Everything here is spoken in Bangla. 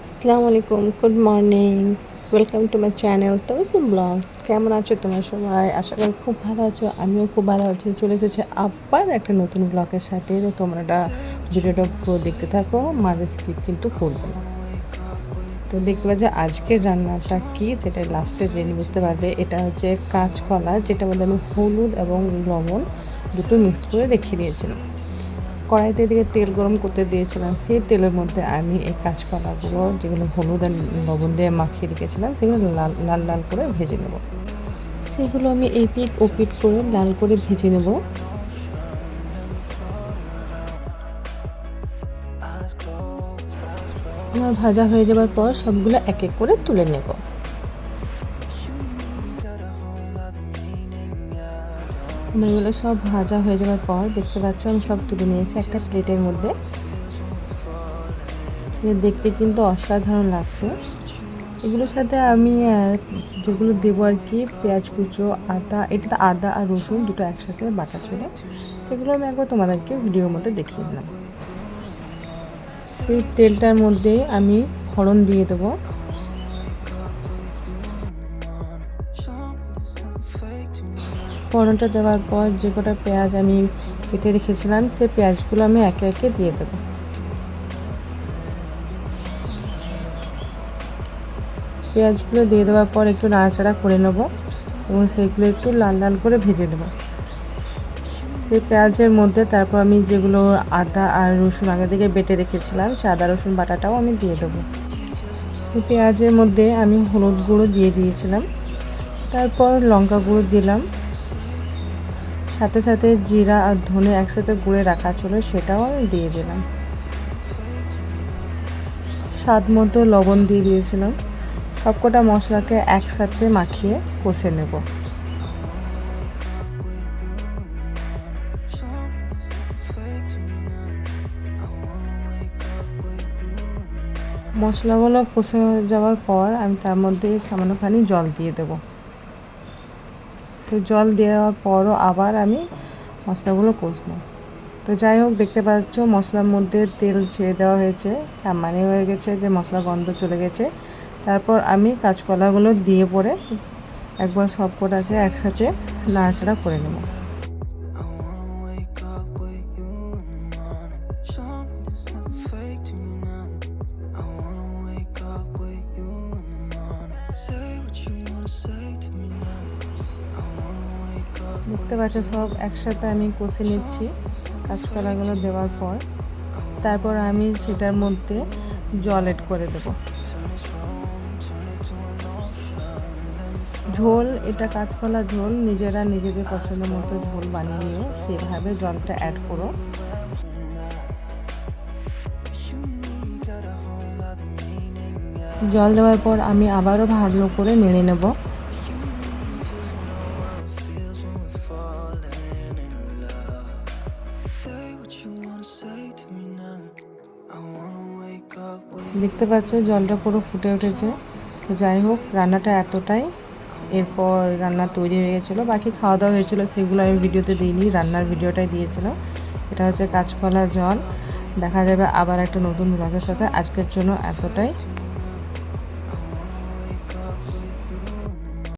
আসসালামু আলাইকুম, good morning, welcome to my channel Tawsim blogs. কেমন আছো তোমরা সবাই? আশা করি খুব ভালো আছো। আমিও খুব ভালো আছি। চলে এসেছি আবার একটা নতুন ব্লগের সাথে। তো তোমরা ভিডিওটা পুরো দেখতে থাকো, মাঝে স্কিপ কিন্তু করবে না। তো দেখবে যে আজকের রান্নাটা কি সেটা লাস্টে জেনে বুঝতে পারবে। এটা হচ্ছে কাঁচকলা, যেটার মধ্যে আমি হলুদ এবং লবণ দুটো মিক্স করে রেখে দিয়েছিলাম। কড়াইতে দিকে তেল গরম করতে দিয়েছিলাম। সেই তেলের মধ্যে আমি এই কাঁচকলাগুলো, যেগুলো হলুদ আর লবণ দিয়ে মাখিয়ে রেখেছিলাম, সেগুলো লাল লাল লাল করে ভেজে নেব। সেগুলো আমি এই পিঠ ও পিঠ করে লাল করে ভেজে নেব। আমার ভাজা হয়ে যাওয়ার পর সবগুলো এক এক করে তুলে নেব। আমার এগুলো সব ভাজা হয়ে যাওয়ার পর দেখতে পাচ্ছ আমি সব তুলে নিয়েছি একটা প্লেটের মধ্যে। দেখতে কিন্তু অসাধারণ লাগছে। এগুলোর সাথে আমি যেগুলো দেবো আর কি, পেঁয়াজ কুচো, আদা, এটাতে আদা আর রসুন দুটো একসাথে বাটা ছিল, সেগুলো আমি একবার তোমাদেরকে ভিডিওর মধ্যে দেখিয়ে দিলাম। সেই তেলটার মধ্যে আমি ফোড়ন দিয়ে দেবো। ফোড়নটা দেওয়ার পর যে কটা পেঁয়াজ আমি কেটে রেখেছিলাম সেই পেঁয়াজগুলো আমি একে একে দিয়ে দেবো। পেঁয়াজগুলো দিয়ে দেওয়ার পর একটু নাড়াচাড়া করে নেব এবং সেইগুলো একটু লাল লাল করে ভেজে নেব। সেই পেঁয়াজের মধ্যে তারপর আমি যেগুলো আদা আর রসুন আগে থেকে বেটে রেখেছিলাম সেই আদা রসুন বাটাটাও আমি দিয়ে দেবো। পেঁয়াজের মধ্যে আমি হলুদ গুঁড়ো দিয়ে দিয়েছিলাম, তারপর লঙ্কা গুঁড়ো দিলাম, সাথে সাথে জিরা আর ধনে একসাথে গুঁড়ে রাখা ছিল সেটাও আমি দিয়ে দিলাম। স্বাদ মতো লবণ দিয়ে দিয়েছিলাম। সবকটা মশলাকে একসাথে মাখিয়ে কষে নেব। মশলাগুলো কষে যাওয়ার পর আমি তার মধ্যে সামান্যখানি জল দিয়ে দেব। সেই জল দেওয়ার পরও আবার আমি মশলাগুলো কষবো। তো যাই হোক, দেখতে পাচ্ছ মশলার মধ্যে তেল ছেড়ে দেওয়া হয়েছে, তার মানে হয়ে গেছে যে মশলা গন্ধ চলে গেছে। তারপর আমি কাঁচকলাগুলো দিয়ে পরে একবার সব কটাকে একসাথে নাড়াচাড়া করে নেব। দেখতে পাচ্ছ সব একসাথে আমি কষে নিচ্ছি কাঁচকলাগুলো দেওয়ার পর। তারপর আমি সেটার মধ্যে জল এড করে দেব। ঝোল, এটা কাঁচকলা ঝোল, নিজেরা নিজেদের পছন্দ মতো ঝোল বানিয়ে নিও, সেভাবে জলটা অ্যাড করো। জল দেওয়ার পর আমি আবারও ভালো করে নেড়ে নেব। দেখতে পাচ্ছ জলটা পুরো ফুটে উঠেছে। তো যাই হোক, রান্নাটা এতটাই। এরপর রান্না তৈরি হয়ে গেছিলো, বাকি খাওয়া দাওয়া হয়েছিলো, সেগুলো আমি ভিডিওতে দিইনি, রান্নার ভিডিওটাই দিয়েছিলাম। এটা হচ্ছে কাঁচকলা জল। দেখা যাবে আবার একটা নতুন ব্লগের সাথে। আজকের জন্য এতটাই।